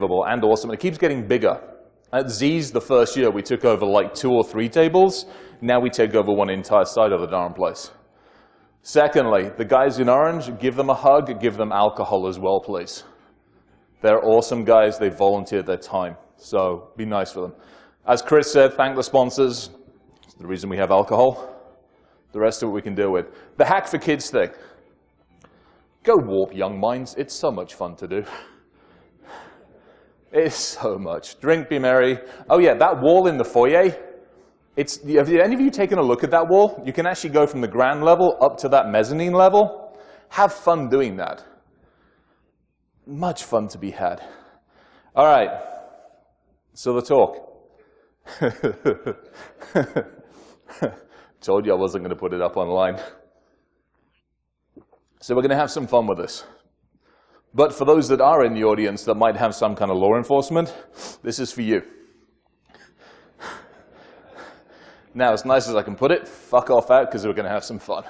and awesome. It keeps getting bigger. At Z's the first year, we took over like 2 or 3 tables. Now we take over one entire side of the darn place. Secondly, the guys in orange, give them a hug, give them alcohol as well, please. They're awesome guys. They volunteered their time. So be nice for them. As Chris said, thank the sponsors. It's the reason we have alcohol. The rest of it we can deal with. The hack for kids thing. Go warp young minds. It's so much fun to do. It's so much. Drink, be merry. Oh yeah, that wall in the foyer. Have any of you taken a look at that wall? You can actually go from the ground level up to that mezzanine level. Have fun doing that. Much fun to be had. All right. So the talk. Told you I wasn't going to put it up online. So we're going to have some fun with this. But for those that are in the audience that might have some kind of law enforcement, this is for you. Now, as nice as I can put it, fuck off out because we're going to have some fun.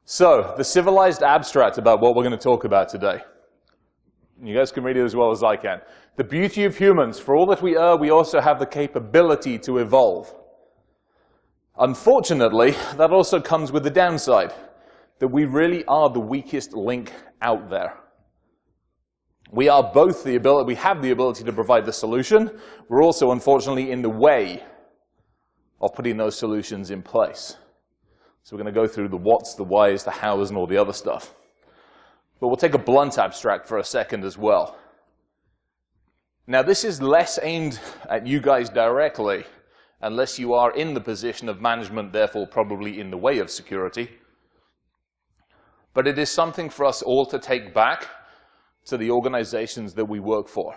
So, the civilized abstract about what we're going to talk about today. You guys can read it as well as I can. The beauty of humans, for all that we are, we also have the capability to evolve. Unfortunately, that also comes with the downside, that we really are the weakest link out there. We are both we have the ability to provide the solution. We're also, unfortunately, in the way of putting those solutions in place. So we're going to go through the whats, the whys, the hows, and all the other stuff. But we'll take a blunt abstract for a second as well. Now, this is less aimed at you guys directly, unless you are in the position of management, therefore probably in the way of security. But it is something for us all to take back to the organizations that we work for.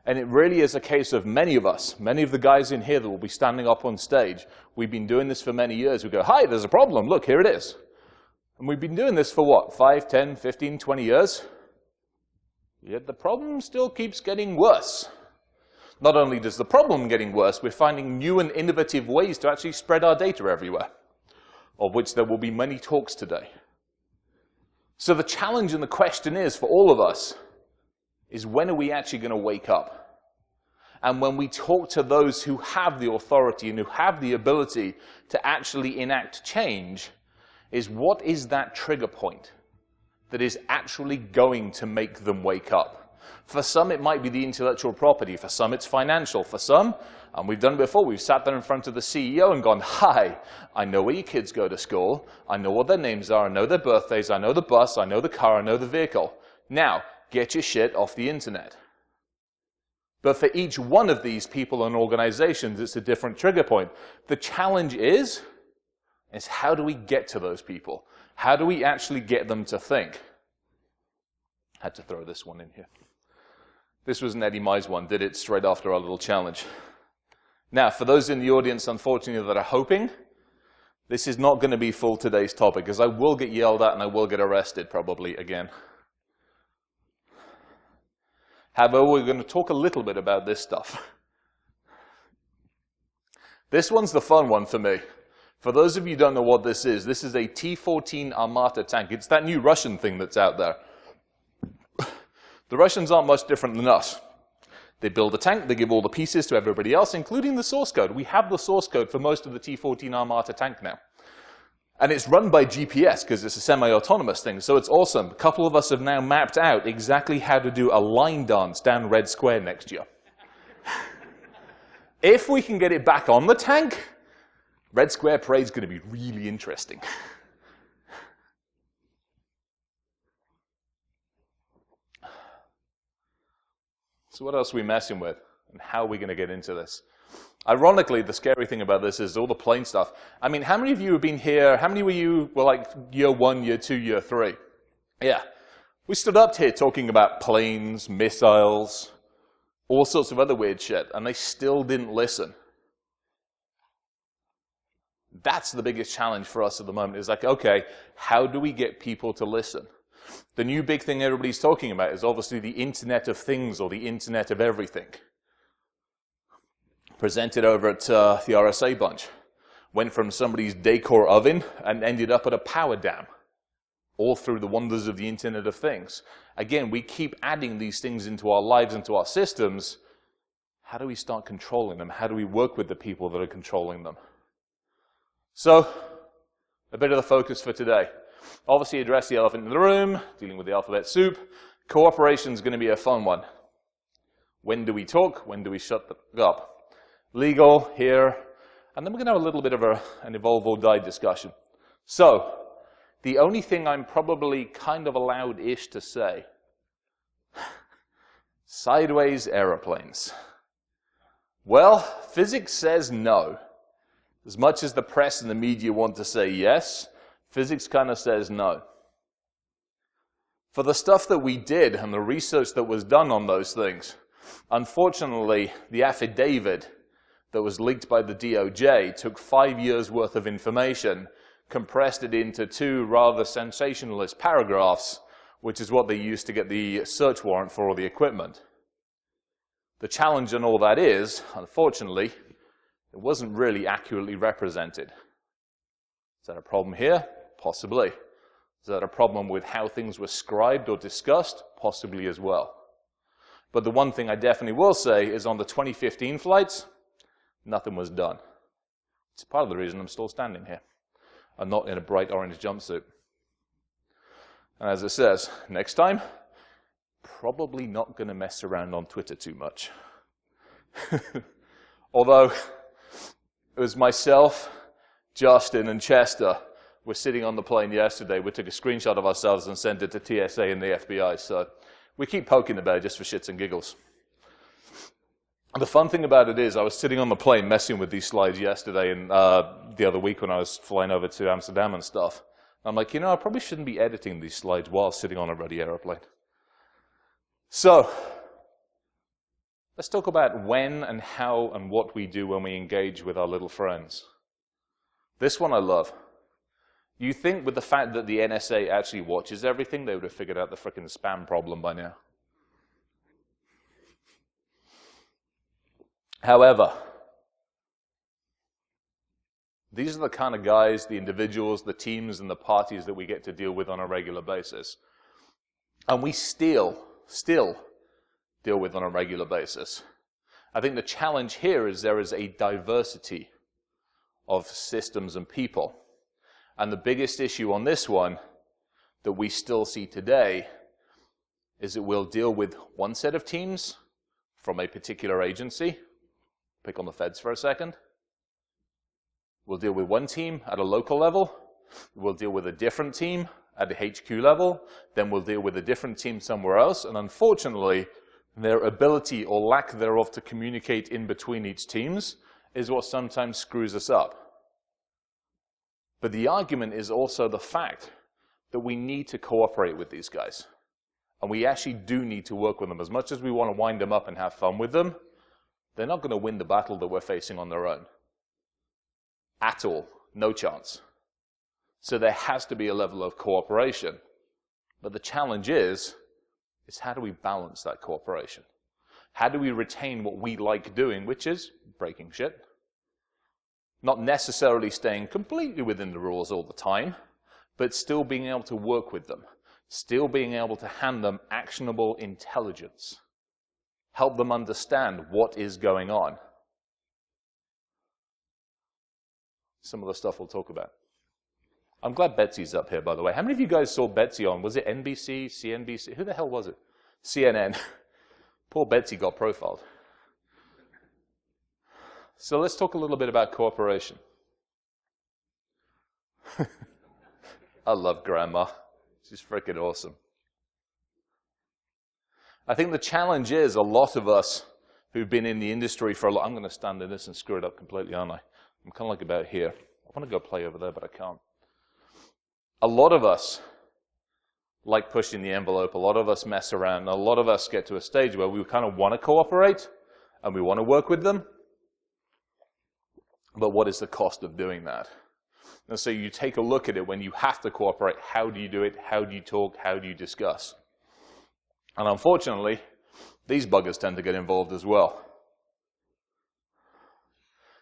And it really is a case of many of us, many of the guys in here that will be standing up on stage, we've been doing this for many years. We go, hi, there's a problem. Look, here it is. And we've been doing this for what, 5, 10, 15, 20 years? Yet the problem still keeps getting worse. Not only does the problem getting worse, we're finding new and innovative ways to actually spread our data everywhere, of which there will be many talks today. So the challenge and the question is, for all of us, is when are we actually going to wake up? And when we talk to those who have the authority and who have the ability to actually enact change, is what is that trigger point that is actually going to make them wake up? For some, it might be the intellectual property. For some, it's financial. For some, and we've done it before, we've sat there in front of the CEO and gone, hi, I know where your kids go to school. I know what their names are. I know their birthdays. I know the bus. I know the car. I know the vehicle. Now, get your shit off the internet. But for each one of these people and organizations, it's a different trigger point. The challenge is how do we get to those people? How do we actually get them to think? Had to throw this one in here. This was an Eddie Mize one, did it straight after our little challenge. Now, for those in the audience, unfortunately, that are hoping, this is not going to be full today's topic, because I will get yelled at and I will get arrested probably again. However, we're going to talk a little bit about this stuff. This one's the fun one for me. For those of you who don't know what this is a T-14 Armata tank. It's that new Russian thing that's out there. The Russians aren't much different than us. They build a tank, they give all the pieces to everybody else, including the source code. We have the source code for most of the T-14 Armata tank now. And it's run by GPS because it's a semi-autonomous thing, so it's awesome. A couple of us have now mapped out exactly how to do a line dance down Red Square next year. If we can get it back on the tank, Red Square Parade's going to be really interesting. So what else are we messing with? And how are we going to get into this? Ironically, the scary thing about this is all the plane stuff. I mean, how many of you have been here? How many of you were like year 1, year 2, year 3? Yeah. We stood up here talking about planes, missiles, all sorts of other weird shit, and they still didn't listen. That's the biggest challenge for us at the moment, is like, okay, how do we get people to listen? The new big thing everybody's talking about is obviously the Internet of Things, or the Internet of Everything. Presented over at the RSA bunch. Went from somebody's decor oven and ended up at a power dam. all through the wonders of the Internet of Things. Again, we keep adding these things into our lives, into our systems. How do we start controlling them? How do we work with the people that are controlling them? So, a bit of the focus for today. Obviously, address the elephant in the room, dealing with the alphabet soup. Cooperation is going to be a fun one. When do we talk? When do we shut up? Legal, here. And then we're going to have a little bit of an evolve or die discussion. So, the only thing I'm probably kind of allowed-ish to say, sideways aeroplanes. Well, physics says no. As much as the press and the media want to say yes, physics kind of says no. For the stuff that we did and the research that was done on those things, unfortunately, the affidavit that was leaked by the DOJ took 5 years' worth of information, compressed it into 2 rather sensationalist paragraphs, which is what they used to get the search warrant for all the equipment. The challenge in all that is, unfortunately, it wasn't really accurately represented. Is that a problem here? Possibly. Is that a problem with how things were scribed or discussed? Possibly as well. But the one thing I definitely will say is on the 2015 flights, nothing was done. It's part of the reason I'm still standing here. I'm not in a bright orange jumpsuit. And as it says, next time, probably not going to mess around on Twitter too much. Although, it was myself, Justin, and Chester were sitting on the plane yesterday. We took a screenshot of ourselves and sent it to TSA and the FBI. So we keep poking the bear just for shits and giggles. The fun thing about it is I was sitting on the plane messing with these slides yesterday and the other week when I was flying over to Amsterdam and stuff. I'm like, you know, I probably shouldn't be editing these slides while sitting on a ready airplane. So, let's talk about when and how and what we do when we engage with our little friends. This one I love. You think with the fact that the NSA actually watches everything, they would have figured out the frickin' spam problem by now. However, these are the kind of guys, the individuals, the teams, and the parties that we get to deal with on a regular basis. And we still deal with on a regular basis. I think the challenge here is there is a diversity of systems and people. And the biggest issue on this one that we still see today is that we'll deal with one set of teams from a particular agency. Pick on the feds for a second. We'll deal with one team at a local level. We'll deal with a different team at the HQ level. Then we'll deal with a different team somewhere else. And unfortunately, their ability or lack thereof to communicate in between each teams is what sometimes screws us up. But the argument is also the fact that we need to cooperate with these guys. And we actually do need to work with them. As much as we want to wind them up and have fun with them, they're not going to win the battle that we're facing on their own. At all. No chance. So there has to be a level of cooperation. But the challenge is how do we balance that cooperation? How do we retain what we like doing, which is breaking shit? Not necessarily staying completely within the rules all the time, but still being able to work with them. Still being able to hand them actionable intelligence. Help them understand what is going on. Some of the stuff we'll talk about. I'm glad Betsy's up here, by the way. How many of you guys saw Betsy on, was it NBC, CNBC? Who the hell was it? CNN. Poor Betsy got profiled. So let's talk a little bit about cooperation. I love Grandma. She's freaking awesome. I think the challenge is a lot of us who've been in the industry for a lot. I'm going to stand in this and screw it up completely, aren't I? I'm kind of like about here. I want to go play over there, but I can't. A lot of us like pushing the envelope. A lot of us mess around. A lot of us get to a stage where we kind of want to cooperate and we want to work with them. But what is the cost of doing that? And so you take a look at it when you have to cooperate. How do you do it? How do you talk? How do you discuss? And unfortunately, these buggers tend to get involved as well.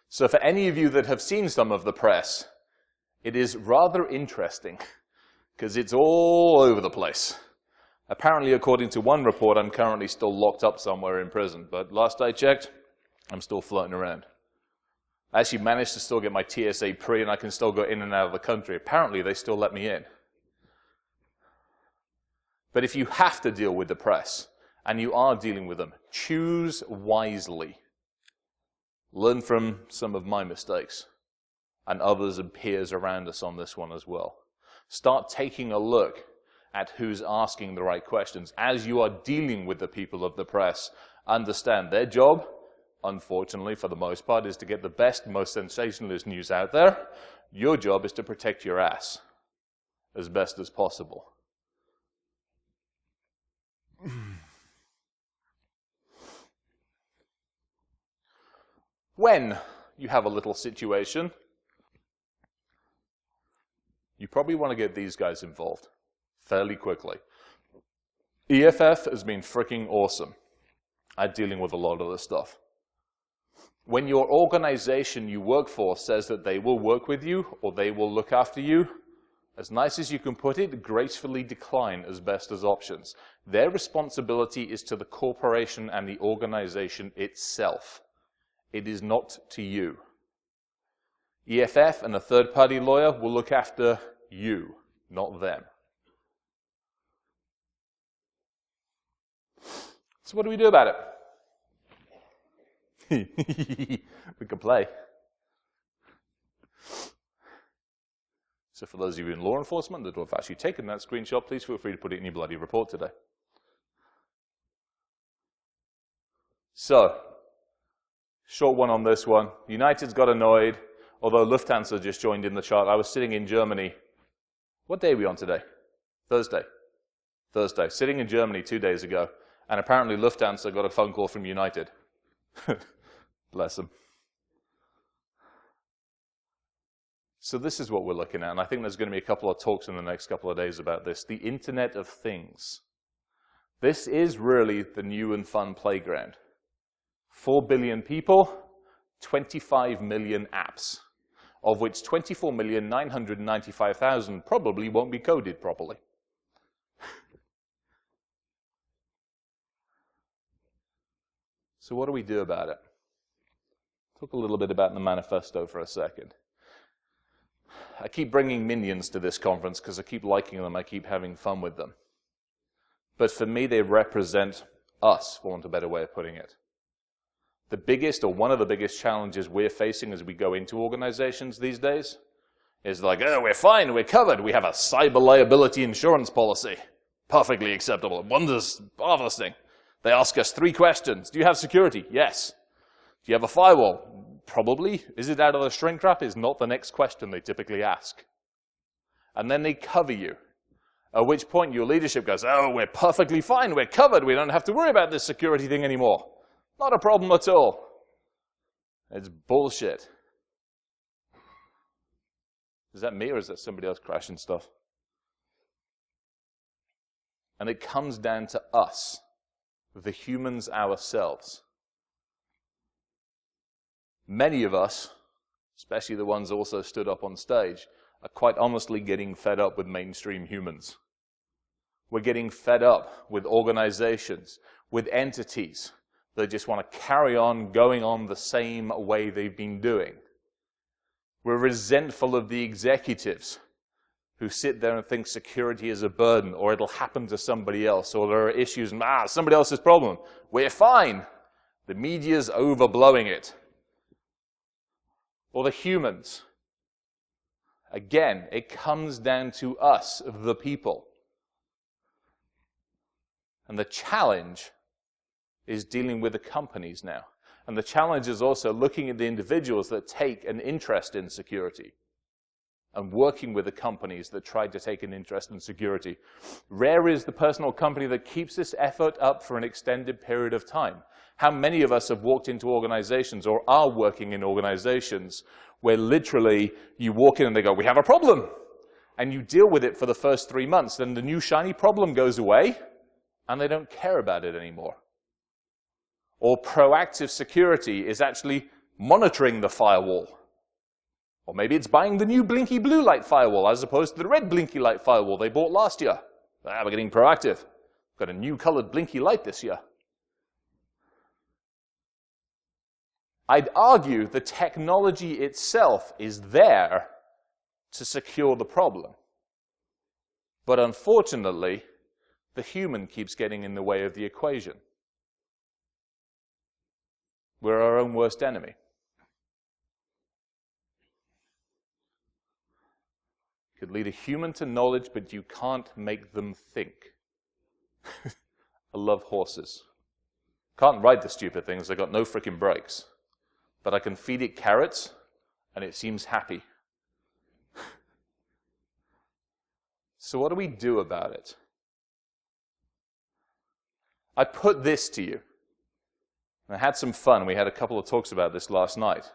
So for any of you that have seen some of the press, it is rather interesting because it's all over the place. Apparently, according to one report, I'm currently still locked up somewhere in prison, but last I checked, I'm still floating around. I actually managed to still get my TSA pre, and I can still go in and out of the country. Apparently, they still let me in. But if you have to deal with the press, and you are dealing with them, choose wisely. Learn from some of my mistakes, and others and peers around us on this one as well. Start taking a look at who's asking the right questions. As you are dealing with the people of the press, understand their job, unfortunately for the most part, is to get the best, most sensationalist news out there. Your job is to protect your ass as best as possible. When you have a little situation, you probably want to get these guys involved fairly quickly. EFF has been freaking awesome at dealing with a lot of this stuff. When your organization you work for says that they will work with you or they will look after you, as nice as you can put it, gracefully decline as best as options. Their responsibility is to the corporation and the organization itself. It is not to you. EFF and a third-party lawyer will look after you, not them. So what do we do about it? We can play. So for those of you in law enforcement that have actually taken that screenshot, please feel free to put it in your bloody report today. So, short one on this one. United's got annoyed, although Lufthansa just joined in the chart. I was sitting in Germany. What day are we on today? Thursday. Thursday. Sitting in Germany 2 days ago, and apparently Lufthansa got a phone call from United. Bless them. So this is what we're looking at, and I think there's going to be a couple of talks in the next couple of days about this. The Internet of Things. This is really the new and fun playground. 4 billion people, 25 million apps, of which 24,995,000 probably won't be coded properly. So what do we do about it? Talk a little bit about the manifesto for a second. I keep bringing minions to this conference because I keep liking them, I keep having fun with them. But for me, they represent us, for want of a better way of putting it. The biggest, or one of the biggest challenges we're facing as we go into organizations these days is like, oh, we're fine, we're covered, we have a cyber liability insurance policy. Perfectly acceptable. Wonders, marvelous thing. They ask us 3 questions. Do you have security? Yes. Do you have a firewall? Probably. Is it out of the shrink wrap? Is not the next question they typically ask. And then they cover you. At which point your leadership goes, oh, we're perfectly fine, we're covered, we don't have to worry about this security thing anymore. Not a problem at all. It's bullshit. Is that me or is that somebody else crashing stuff? And it comes down to us, the humans ourselves. Many of us, especially the ones also stood up on stage, are quite honestly getting fed up with mainstream humans. We're getting fed up with organizations, with entities that just want to carry on going on the same way they've been doing. We're resentful of the executives who sit there and think security is a burden, or it'll happen to somebody else, or there are issues, and somebody else's problem. We're fine. The media's overblowing it. Or the humans. Again, it comes down to us, the people. And the challenge is dealing with the companies now. And the challenge is also looking at the individuals that take an interest in security and working with the companies that try to take an interest in security. Rare is the personal company that keeps this effort up for an extended period of time. How many of us have walked into organizations or are working in organizations where literally you walk in and they go, we have a problem. And you deal with it for the first 3 months. Then the new shiny problem goes away and they don't care about it anymore. Or proactive security is actually monitoring the firewall Or maybe it's buying the new blinky blue light firewall as opposed to the red blinky light firewall they bought last year. We're getting proactive. Got a new colored blinky light this year. I'd argue the technology itself is there to secure the problem. But unfortunately, the human keeps getting in the way of the equation. We're our own worst enemy. You could lead a human to knowledge, but you can't make them think. I love horses. Can't ride the stupid things, they've got no freaking brakes. But I can feed it carrots, and it seems happy. So what do we do about it? I put this to you. I had some fun. We had a couple of talks about this last night.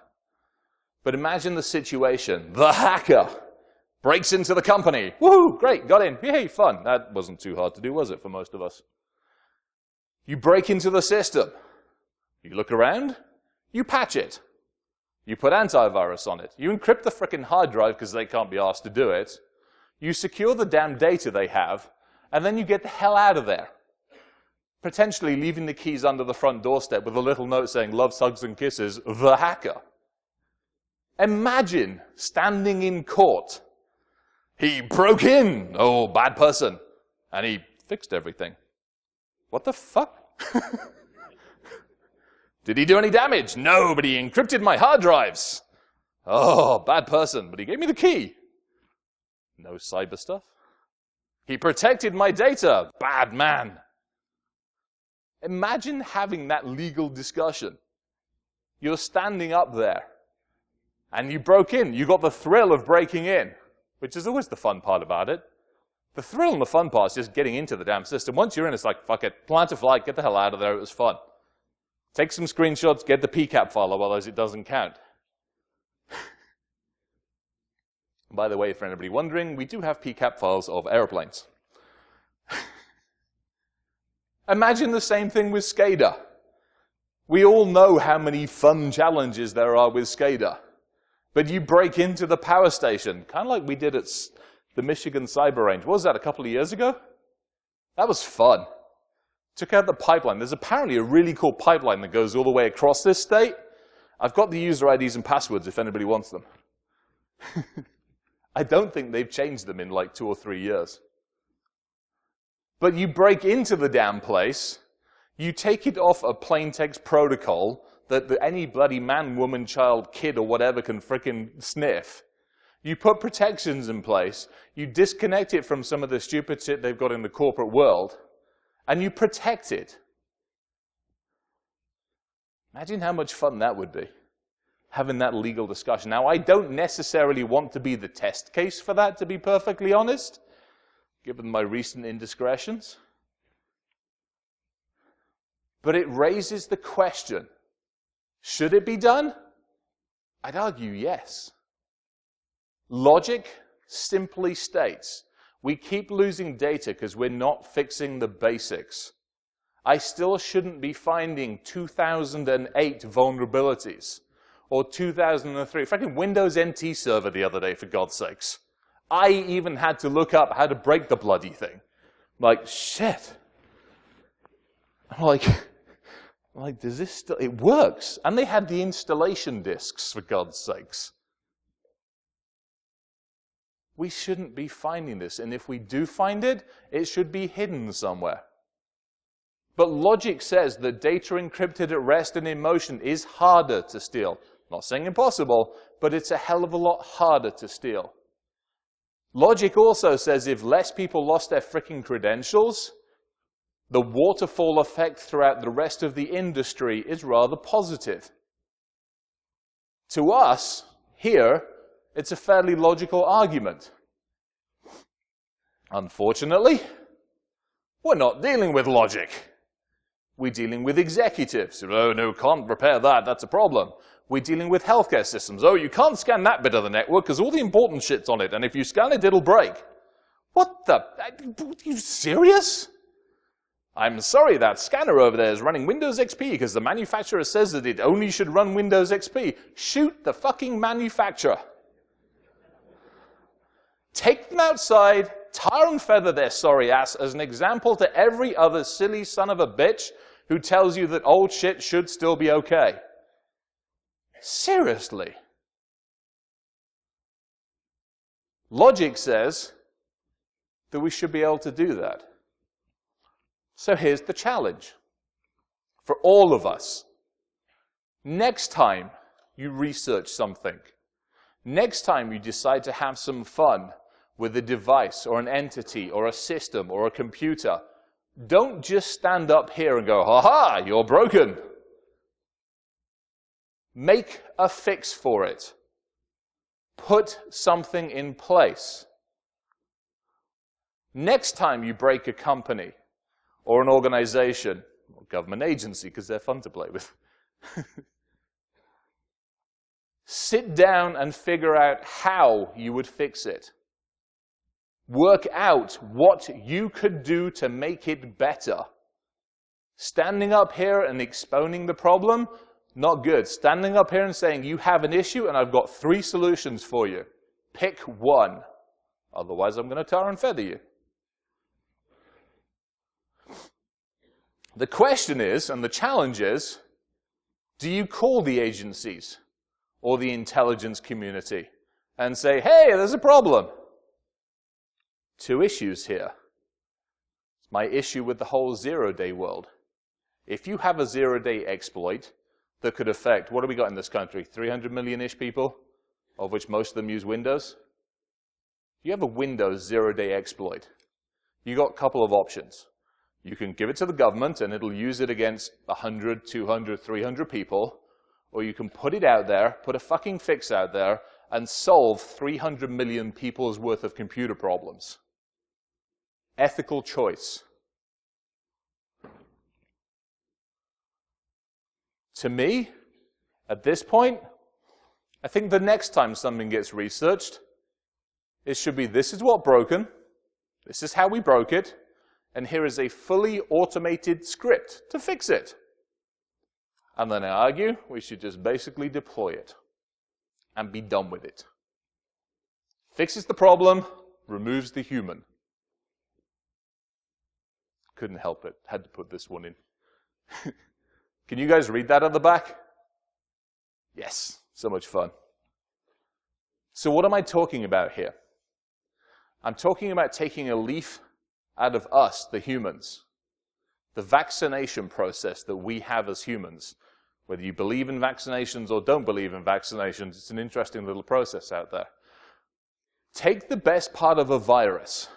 But imagine the situation. The hacker breaks into the company. Woohoo, great, got in. Yay, fun. That wasn't too hard to do, was it, for most of us? You break into the system. You look around. You patch it. You put antivirus on it. You encrypt the frickin' hard drive because they can't be asked to do it. You secure the damn data they have, and then you get the hell out of there. Potentially leaving the keys under the front doorstep with a little note saying, "Loves, hugs, and kisses, the hacker." Imagine standing in court. He broke in, oh, bad person, and he fixed everything. What the fuck? Did he do any damage? No, but he encrypted my hard drives. Oh, bad person, but he gave me the key. No cyber stuff. He protected my data. Bad man. Imagine having that legal discussion. You're standing up there, and you broke in. You got the thrill of breaking in, which is always the fun part about it. The thrill and the fun part is just getting into the damn system. Once you're in, it's like, fuck it, plant a flag, get the hell out of there, it was fun. Take some screenshots, get the PCAP file, otherwise it doesn't count. By the way, for anybody wondering, we do have PCAP files of airplanes. Imagine the same thing with SCADA. We all know how many fun challenges there are with SCADA. But you break into the power station, kind of like we did at the Michigan Cyber Range. What was that, a couple of years ago? That was fun. Took out the pipeline. There's apparently a really cool pipeline that goes all the way across this state. I've got the user IDs and passwords if anybody wants them. I don't think they've changed them in like 2 or 3 years. But you break into the damn place, you take it off a plain text protocol that any bloody man, woman, child, kid, or whatever can frickin' sniff. You put protections in place, you disconnect it from some of the stupid shit they've got in the corporate world, and you protect it. Imagine how much fun that would be, having that legal discussion. Now, I don't necessarily want to be the test case for that, to be perfectly honest, given my recent indiscretions. But it raises the question, should it be done? I'd argue yes. Logic simply states, we keep losing data because we're not fixing the basics. I still shouldn't be finding 2008 vulnerabilities or 2003. Freaking Windows NT server the other day, for God's sakes. I even had to look up how to break the bloody thing. Like, shit. I'm like, does this still, it works. And they had the installation disks, for God's sakes. We shouldn't be finding this, and if we do find it, it should be hidden somewhere. But logic says that data encrypted at rest and in motion is harder to steal. Not saying impossible, but it's a hell of a lot harder to steal. Logic also says if less people lost their frickin' credentials, the waterfall effect throughout the rest of the industry is rather positive. To us, here, it's a fairly logical argument. Unfortunately, we're not dealing with logic. We're dealing with executives. Oh, no, can't repair that, that's a problem. We're dealing with healthcare systems. Oh, you can't scan that bit of the network because all the important shit's on it, and if you scan it, it'll break. What the? Are you serious? I'm sorry, that scanner over there is running Windows XP because the manufacturer says that it only should run Windows XP. Shoot the fucking manufacturer. Take them outside, tar and feather their sorry ass as an example to every other silly son of a bitch who tells you that old shit should still be okay. Seriously. Logic says that we should be able to do that. So here's the challenge for all of us. Next time you research something, next time you decide to have some fun with a device or an entity or a system or a computer, don't just stand up here and go, ha-ha, you're broken. Make a fix for it. Put something in place. Next time you break a company or an organization or government agency, because they're fun to play with, sit down and figure out how you would fix it. Work out what you could do to make it better. Standing up here and expounding the problem, not good. Standing up here and saying, you have an issue and I've got 3 solutions for you. Pick one. Otherwise, I'm going to tar and feather you. The question is, and the challenge is, do you call the agencies or the intelligence community and say, hey, there's a problem? 2 issues here. It's my issue with the whole zero-day world. If you have a zero-day exploit that could affect, what do we got in this country, 300 million-ish people, of which most of them use Windows? You have a Windows zero-day exploit. You got a couple of options. You can give it to the government and it'll use it against 100, 200, 300 people, or you can put it out there, put a fucking fix out there, and solve 300 million people's worth of computer problems. Ethical choice. To me, at this point, I think the next time something gets researched, it should be, this is what broken, this is how we broke it, and here is a fully automated script to fix it. And then I argue we should just basically deploy it and be done with it. Fixes the problem, removes the human. Couldn't help it, had to put this one in. Can you guys read that at the back? Yes, so much fun. So what am I talking about here? I'm talking about taking a leaf out of us, the humans. The vaccination process that we have as humans. Whether you believe in vaccinations or don't believe in vaccinations, it's an interesting little process out there. Take the best part of a virus.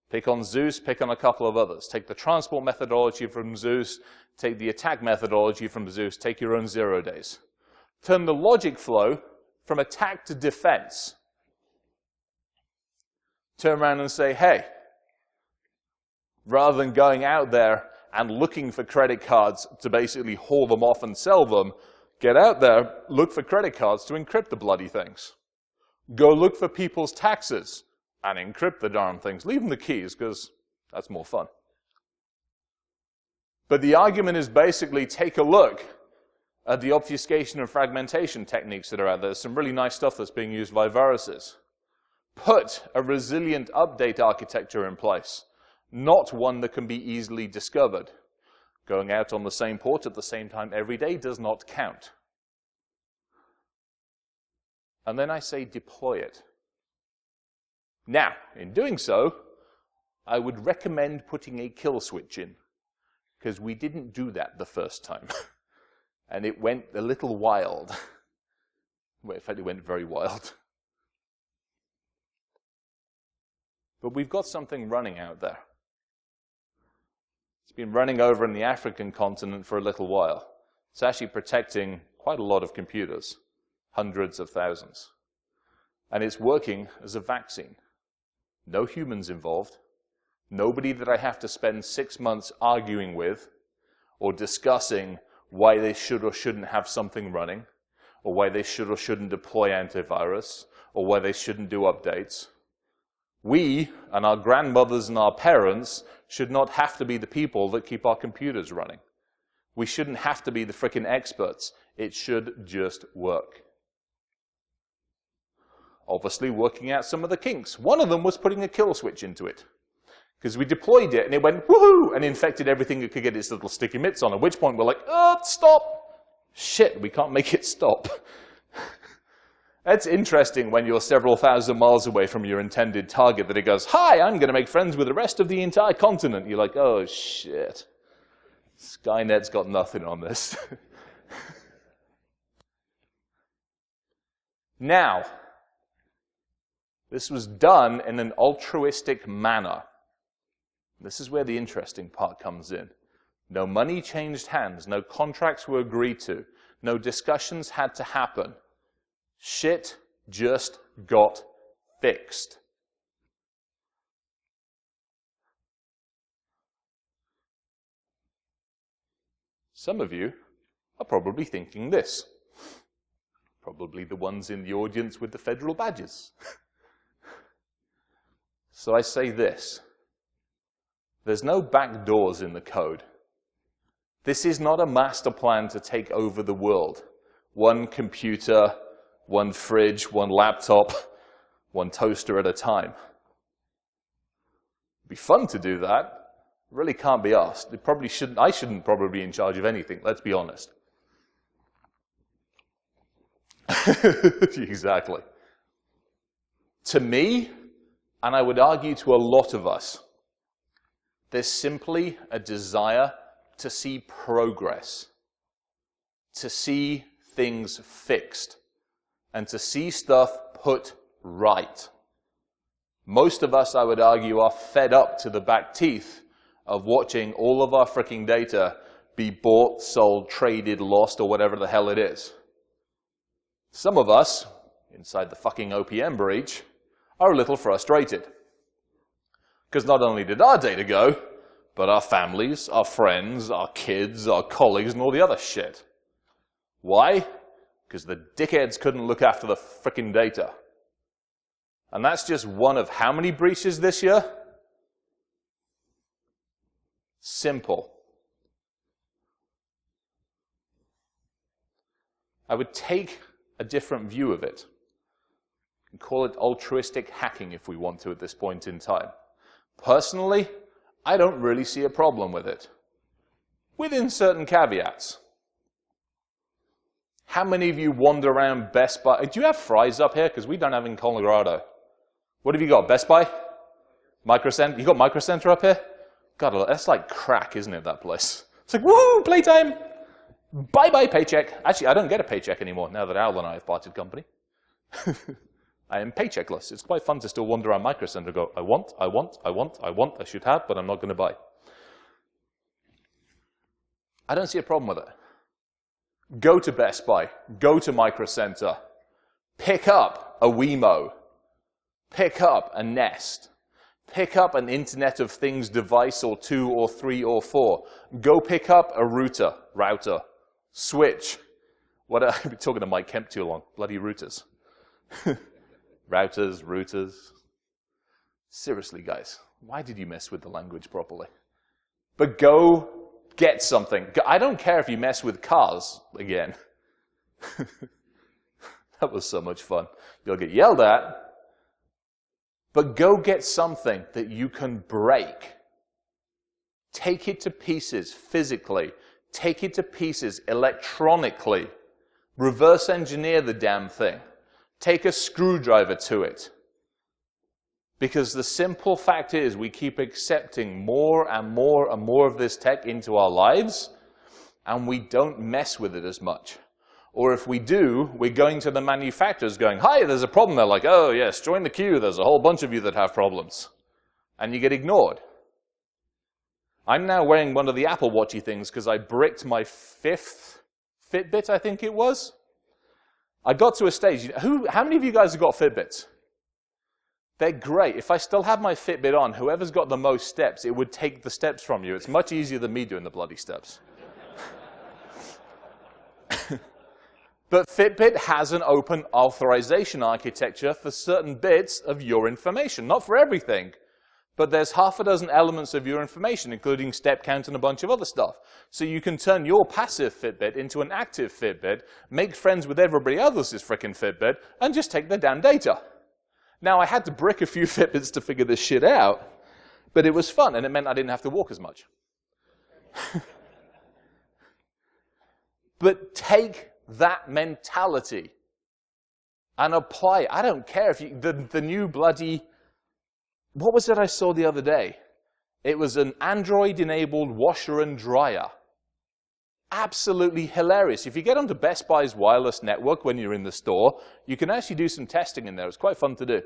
Pick on Zeus, pick on a couple of others. Take the transport methodology from Zeus, take the attack methodology from Zeus, take your own 0 days. Turn the logic flow from attack to defense. Turn around and say, hey, rather than going out there and looking for credit cards to basically haul them off and sell them, get out there, look for credit cards to encrypt the bloody things. Go look for people's taxes and encrypt the darn things. Leave them the keys, because that's more fun. But the argument is basically take a look at the obfuscation and fragmentation techniques that are out there. There's some really nice stuff that's being used by viruses. Put a resilient update architecture in place, not one that can be easily discovered. Going out on the same port at the same time every day does not count. And then I say deploy it. Now, in doing so, I would recommend putting a kill switch in, because we didn't do that the first time. And it went a little wild. Well, in fact, it went very wild. But we've got something running out there. It's been running over in the African continent for a little while. It's actually protecting quite a lot of computers, hundreds of thousands. And it's working as a vaccine. No humans involved. Nobody that I have to spend 6 months arguing with or discussing why they should or shouldn't have something running, or why they should or shouldn't deploy antivirus, or why they shouldn't do updates. We and our grandmothers and our parents should not have to be the people that keep our computers running. We shouldn't have to be the frickin' experts. It should just work. obviously working out some of the kinks. One of them was putting a kill switch into it. Because we deployed it and it went woohoo and infected everything it could get its little sticky mitts on, at which point we're like, oh, stop! Shit, we can't make it stop. It's interesting when you're several thousand miles away from your intended target that it goes, hi, I'm going to make friends with the rest of the entire continent. You're like, oh, shit. Skynet's got nothing on this. Now, this was done in an altruistic manner. This is where the interesting part comes in. No money changed hands. No contracts were agreed to. No discussions had to happen. Shit just got fixed. Some of you are probably thinking this. Probably the ones in the audience with the federal badges. So I say this. There's no back doors in the code. This is not a master plan to take over the world. One computer, one fridge, one laptop, one toaster at a time. It'd be fun to do that. It really can't be asked. I shouldn't probably be in charge of anything, let's be honest. Exactly. To me, and I would argue to a lot of us, there's simply a desire to see progress, to see things fixed, and to see stuff put right. Most of us, I would argue, are fed up to the back teeth of watching all of our freaking data be bought, sold, traded, lost, or whatever the hell it is. Some of us, inside the fucking OPM breach, are a little frustrated. Because not only did our data go, but our families, our friends, our kids, our colleagues, and all the other shit. Why? Because the dickheads couldn't look after the frickin' data. And that's just one of how many breaches this year? Simple. I would take a different view of it. We can call it altruistic hacking if we want to at this point in time. Personally, I don't really see a problem with it. Within certain caveats. How many of you wander around Best Buy? Do you have Fry's up here? Because we don't have in Colorado. What have you got? Best Buy? Micro Center? You got Micro Center up here? God, that's like crack, isn't it, that place? It's like, woohoo, playtime! Bye-bye paycheck. Actually, I don't get a paycheck anymore now that Al and I have parted company. I am paycheckless. It's quite fun to still wander around Micro Center and go, I want, I should have, but I'm not going to buy. I don't see a problem with it. Go to Best Buy. Go to Micro Center. Pick up a Wemo. Pick up a Nest. Pick up an Internet of Things device or 2 or 3 or 4. Go pick up a router, switch. I've been talking to Mike Kemp too long. Bloody routers. Routers. Seriously, guys, why did you mess with the language properly? But go get something. I don't care if you mess with cars again. That was so much fun. You'll get yelled at. But go get something that you can break. Take it to pieces physically. Take it to pieces electronically. Reverse engineer the damn thing. Take a screwdriver to it. Because the simple fact is we keep accepting more and more and more of this tech into our lives, and we don't mess with it as much. Or if we do, we're going to the manufacturers going, hi, there's a problem. They're like, oh, yes, join the queue. There's a whole bunch of you that have problems. And you get ignored. I'm now wearing one of the Apple Watchy things because I bricked my 5th Fitbit, I think it was. I got to a stage. How many of you guys have got Fitbits? They're great. If I still have my Fitbit on, whoever's got the most steps, it would take the steps from you. It's much easier than me doing the bloody steps. But Fitbit has an open authorization architecture for certain bits of your information. Not for everything, but there's half a dozen elements of your information, including step count and a bunch of other stuff. So you can turn your passive Fitbit into an active Fitbit, make friends with everybody else's frickin' Fitbit, and just take their damn data. Now, I had to brick a few Fitbits to figure this shit out, but it was fun, and it meant I didn't have to walk as much. But take that mentality and apply it. I don't care if you, the new bloody, what was it I saw the other day? It was an Android-enabled washer and dryer. Absolutely hilarious. If you get onto Best Buy's wireless network when you're in the store, you can actually do some testing in there. It's quite fun to do.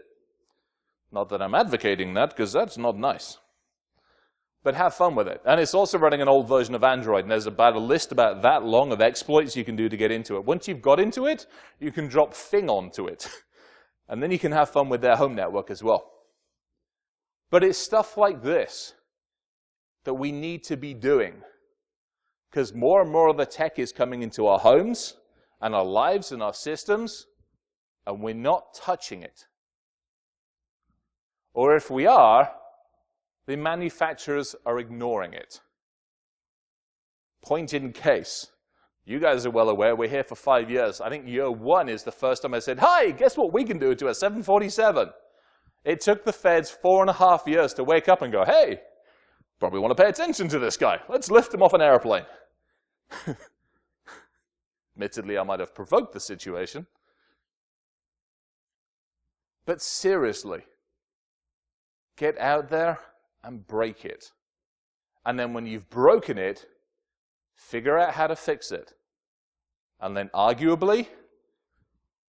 Not that I'm advocating that, because that's not nice. But have fun with it. And it's also running an old version of Android, and there's about a list about that long of exploits you can do to get into it. Once you've got into it, you can drop Thing onto it. And then you can have fun with their home network as well. But it's stuff like this that we need to be doing. Because more and more of the tech is coming into our homes and our lives and our systems, and we're not touching it. Or if we are, the manufacturers are ignoring it. Point in case. You guys are well aware we're here for 5 years. I think year 1 is the first time I said, "Hi, guess what we can do to a 747? It took the feds 4.5 years to wake up and go, "Hey, probably want to pay attention to this guy. Let's lift him off an airplane." Admittedly, I might have provoked the situation. But seriously, get out there and break it. And then when you've broken it, figure out how to fix it. And then arguably,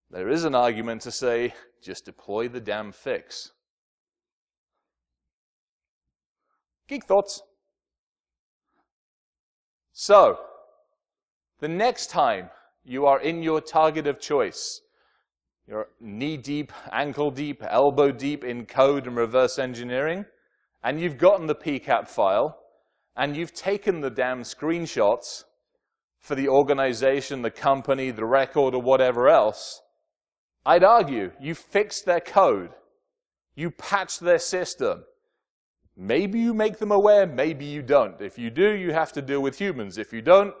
there is an argument to say, just deploy the damn fix. Geek thoughts. So, the next time you are in your target of choice, you're knee-deep, ankle-deep, elbow-deep in code and reverse engineering, and you've gotten the PCAP file, and you've taken the damn screenshots for the organization, the company, the record, or whatever else, I'd argue you fixed their code. You patched their system. Maybe you make them aware, maybe you don't. If you do, you have to deal with humans. If you don't,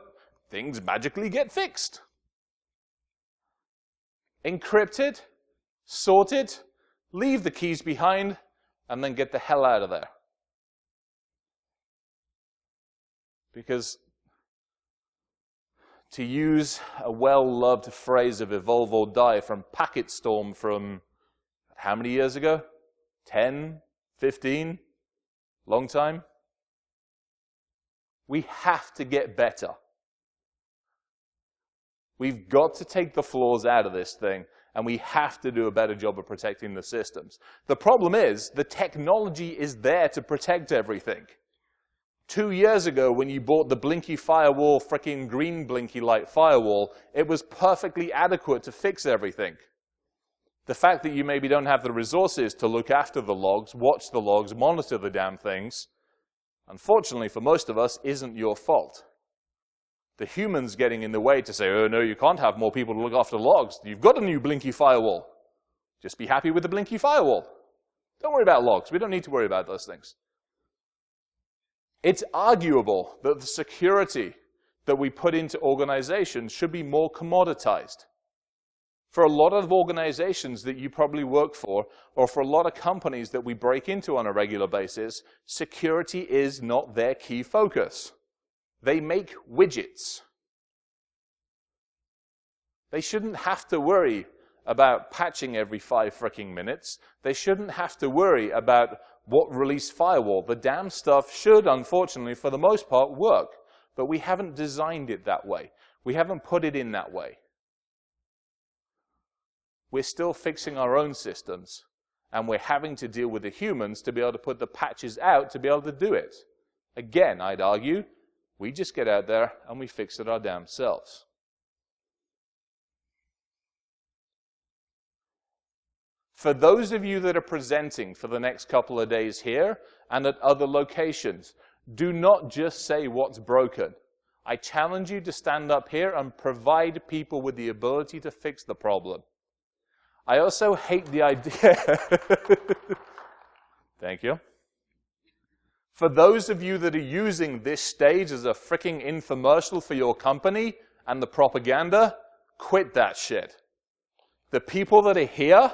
things magically get fixed. Encrypt it, sort it, leave the keys behind, and then get the hell out of there. Because, to use a well-loved phrase of Evolve or Die from Packet Storm from how many years ago? 10? 15? Long time? We have to get better. We've got to take the flaws out of this thing, and we have to do a better job of protecting the systems. The problem is, the technology is there to protect everything. 2 years ago, when you bought the Blinky Firewall, frickin' green Blinky Light firewall, it was perfectly adequate to fix everything. The fact that you maybe don't have the resources to look after the logs, watch the logs, monitor the damn things, unfortunately for most of us, isn't your fault. The humans getting in the way to say, "Oh no, you can't have more people to look after logs. You've got a new Blinky Firewall. Just be happy with the Blinky Firewall. Don't worry about logs. We don't need to worry about those things." It's arguable that the security that we put into organizations should be more commoditized. For a lot of organizations that you probably work for, or for a lot of companies that we break into on a regular basis, security is not their key focus. They make widgets. They shouldn't have to worry about patching every 5 fricking minutes. They shouldn't have to worry about what release firewall. The damn stuff should, unfortunately, for the most part, work. But we haven't designed it that way. We haven't put it in that way. We're still fixing our own systems, and we're having to deal with the humans to be able to put the patches out to be able to do it. Again, I'd argue, we just get out there and we fix it our damn selves. For those of you that are presenting for the next couple of days here and at other locations, do not just say what's broken. I challenge you to stand up here and provide people with the ability to fix the problem. I also hate the idea. Thank you. For those of you that are using this stage as a freaking infomercial for your company and the propaganda, quit that shit. The people that are here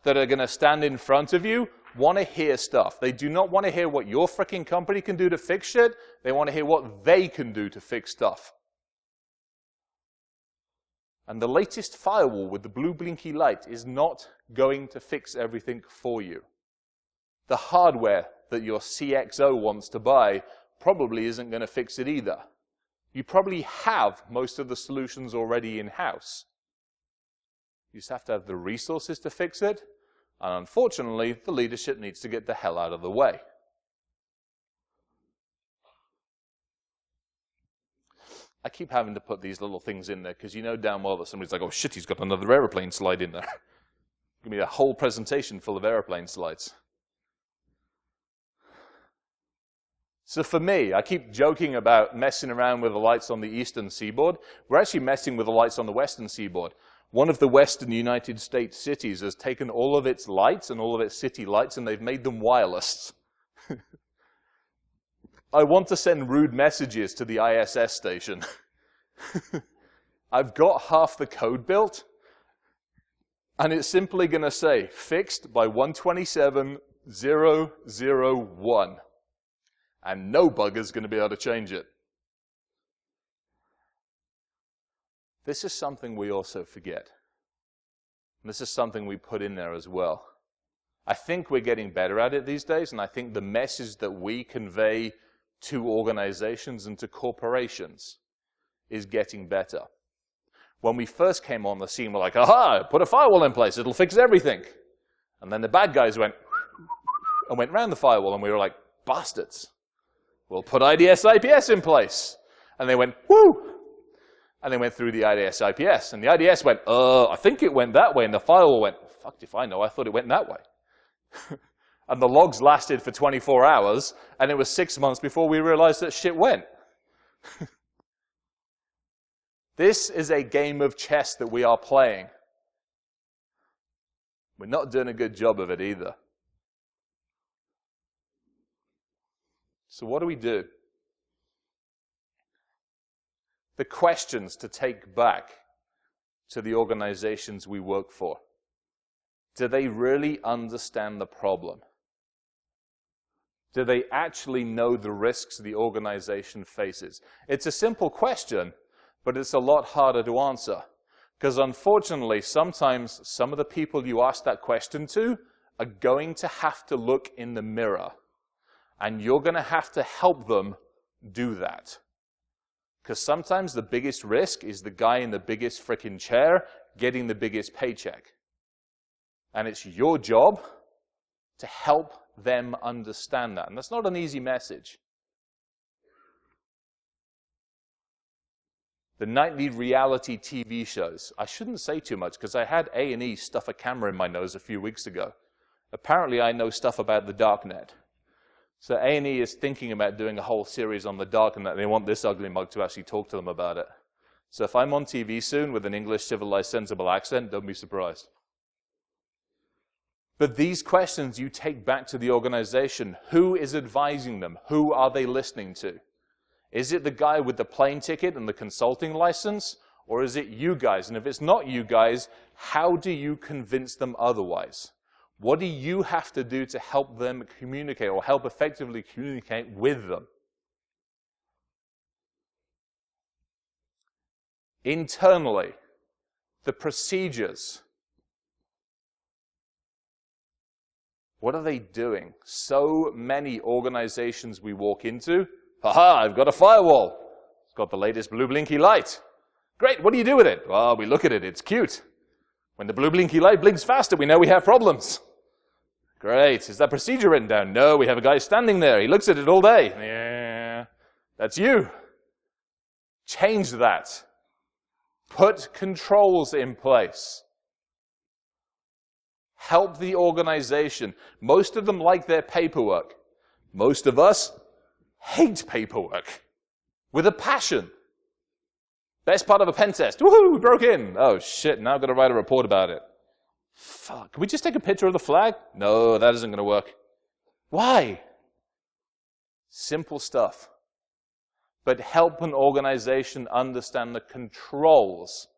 that are going to stand in front of you want to hear stuff. They do not want to hear what your freaking company can do to fix shit. They want to hear what they can do to fix stuff. And the latest firewall with the blue blinky light is not going to fix everything for you. The hardware that your CXO wants to buy probably isn't going to fix it either. You probably have most of the solutions already in-house. You just have to have the resources to fix it, and unfortunately, the leadership needs to get the hell out of the way. I keep having to put these little things in there, because you know damn well that somebody's like, oh shit, he's got another airplane slide in there. Give me a whole presentation full of airplane slides. So for me, I keep joking about messing around with the lights on the eastern seaboard. We're actually messing with the lights on the western seaboard. One of the western United States cities has taken all of its lights and all of its city lights and they've made them wireless. I want to send rude messages to the ISS station. I've got half the code built and it's simply going to say fixed by 127.001. And no bugger's going to be able to change it. This is something we also forget. And this is something we put in there as well. I think we're getting better at it these days, and I think the message that we convey to organizations and to corporations is getting better. When we first came on the scene, we're like, aha, put a firewall in place, it'll fix everything. And then the bad guys went and went around the firewall, and we were like, bastards. We'll put IDS IPS in place. And they went, whoo! And they went through the IDS IPS. And the IDS went, I think it went that way. And the firewall went, fuck if I know, I thought it went that way. And the logs lasted for 24 hours. And it was 6 months before we realized that shit went. This is a game of chess that we are playing. We're not doing a good job of it either. So what do we do? The questions to take back to the organizations we work for. Do they really understand the problem? Do they actually know the risks the organization faces? It's a simple question, but it's a lot harder to answer. Because unfortunately, sometimes some of the people you ask that question to are going to have to look in the mirror. And you're going to have to help them do that. Because sometimes the biggest risk is the guy in the biggest frickin' chair getting the biggest paycheck. And it's your job to help them understand that. And that's not an easy message. The nightly reality TV shows. I shouldn't say too much because I had A&E stuff a camera in my nose a few weeks ago. Apparently I know stuff about the darknet. So A&E is thinking about doing a whole series on the darknet. They want this ugly mug to actually talk to them about it. So if I'm on TV soon with an English civilized sensible accent, don't be surprised. But these questions you take back to the organization. Who is advising them? Who are they listening to? Is it the guy with the plane ticket and the consulting license? Or is it you guys? And if it's not you guys, how do you convince them otherwise? What do you have to do to help them communicate or help effectively communicate with them? Internally, the procedures. What are they doing? So many organizations we walk into, haha, I've got a firewall. It's got the latest blue blinky light. Great, what do you do with it? Well, we look at it, it's cute. When the blue blinky light blinks faster, we know we have problems. Great. Is that procedure written down? No, we have a guy standing there. He looks at it all day. Yeah, that's you. Change that. Put controls in place. Help the organization. Most of them like their paperwork. Most of us hate paperwork with a passion. Best part of a pen test. Woohoo, we broke in. Oh shit, now I've got to write a report about it. Fuck, can we just take a picture of the flag? No, that isn't going to work. Why? Simple stuff. But help an organization understand the controls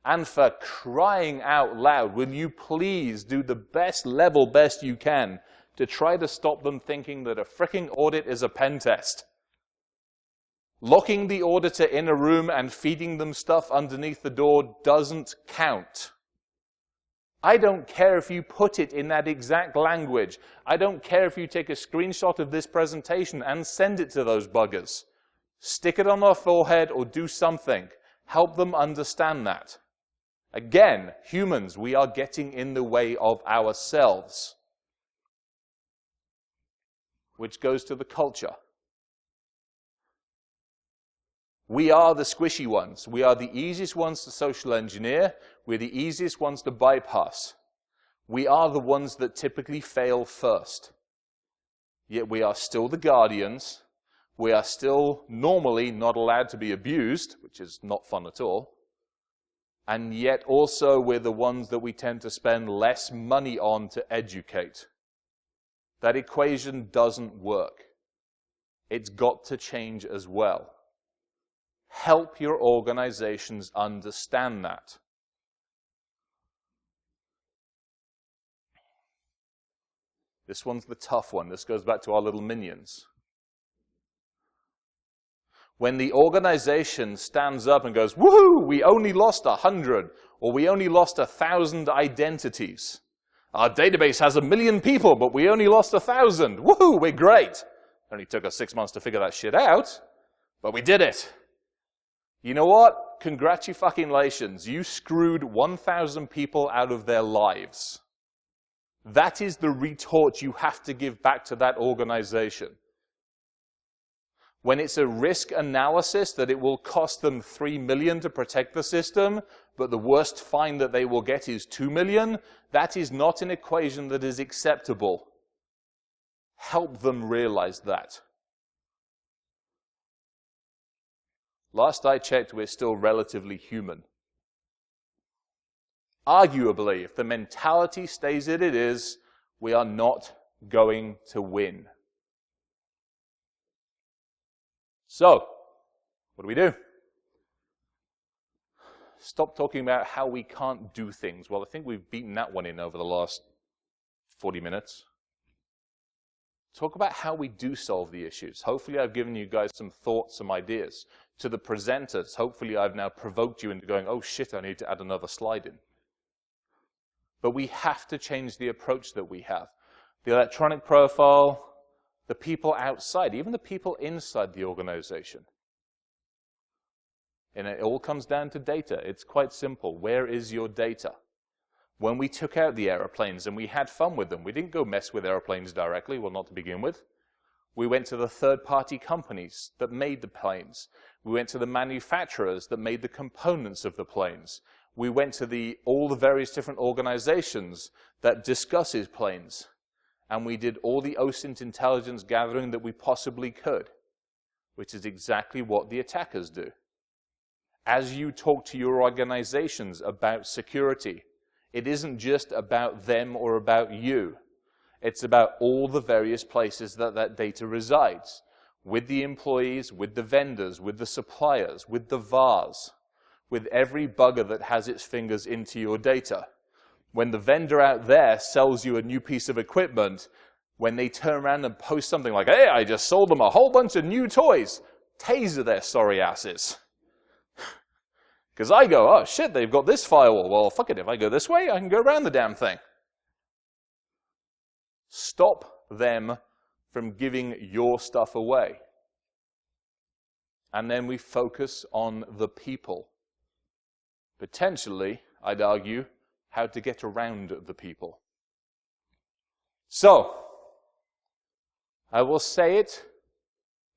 And for crying out loud, will you please do the best you can to try to stop them thinking that a fricking audit is a pen test? Locking the auditor in a room and feeding them stuff underneath the door doesn't count. I don't care if you put it in that exact language. I don't care if you take a screenshot of this presentation and send it to those buggers. Stick it on their forehead or do something. Help them understand that. Again, humans, we are getting in the way of ourselves. Which goes to the culture. We are the squishy ones. We are the easiest ones to social engineer. We're the easiest ones to bypass. We are the ones that typically fail first. Yet we are still the guardians. We are still normally not allowed to be abused, which is not fun at all. And yet also we're the ones that we tend to spend less money on to educate. That equation doesn't work. It's got to change as well. Help your organizations understand that. This one's the tough one. This goes back to our little minions. When the organization stands up and goes, woohoo, we only lost 100, or we only lost 1,000 identities. Our database has 1 million people, but we only lost 1,000. Woohoo, we're great. It only took us 6 months to figure that shit out, but we did it. You know what? Congratulations. You screwed 1,000 people out of their lives. That is the retort you have to give back to that organization. When it's a risk analysis that it will cost them 3 million to protect the system, but the worst fine that they will get is 2 million, that is not an equation that is acceptable. Help them realize that. Last I checked, we're still relatively human. Arguably, if the mentality stays as it is, we are not going to win. So, what do? Stop talking about how we can't do things. Well, I think we've beaten that one in over the last 40 minutes. Talk about how we do solve the issues. Hopefully I've given you guys some thoughts, some ideas. To the presenters, hopefully I've now provoked you into going, oh shit, I need to add another slide in. But we have to change the approach that we have. The electronic profile, the people outside, even the people inside the organization. And it all comes down to data. It's quite simple. Where is your data? When we took out the airplanes and we had fun with them, we didn't go mess with airplanes directly, well, not to begin with. We went to the third-party companies that made the planes. We went to the manufacturers that made the components of the planes. We went to all the various different organizations that discusses planes. And we did all the OSINT intelligence gathering that we possibly could, which is exactly what the attackers do. As you talk to your organizations about security, it isn't just about them or about you. It's about all the various places that that data resides, with the employees, with the vendors, with the suppliers, with the VARs, with every bugger that has its fingers into your data. When the vendor out there sells you a new piece of equipment, when they turn around and post something like, hey, I just sold them a whole bunch of new toys, taser their sorry asses. Because I go, oh shit, they've got this firewall. Well, fuck it, if I go this way, I can go around the damn thing. Stop them from giving your stuff away. And then we focus on the people. Potentially, I'd argue, how to get around the people. So, I will say it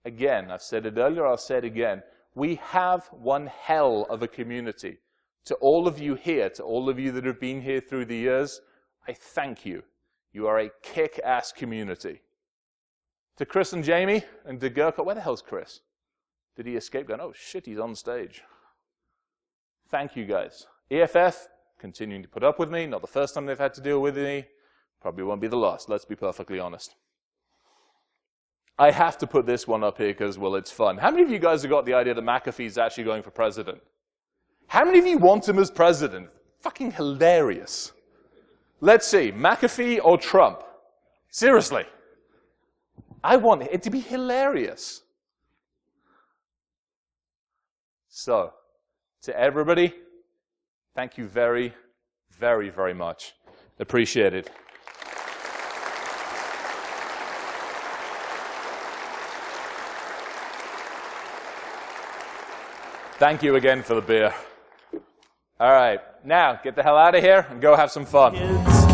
again. I've said it earlier, I'll say it again. We have one hell of a community. To all of you here, to all of you that have been here through the years, I thank you. You are a kick-ass community. To Chris and Jamie, and to GrrCON, where the hell's Chris? Did he escape going, oh shit, he's on stage. Thank you guys. EFF, continuing to put up with me, not the first time they've had to deal with me, probably won't be the last, let's be perfectly honest. I have to put this one up here because, well, it's fun. How many of you guys have got the idea that McAfee's actually going for president? How many of you want him as president? Fucking hilarious. Let's see, McAfee or Trump? Seriously. I want it to be hilarious. So, to everybody, thank you very, very, very much. Appreciate it. Thank you again for the beer. All right, now get the hell out of here and go have some fun. Kids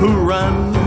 who run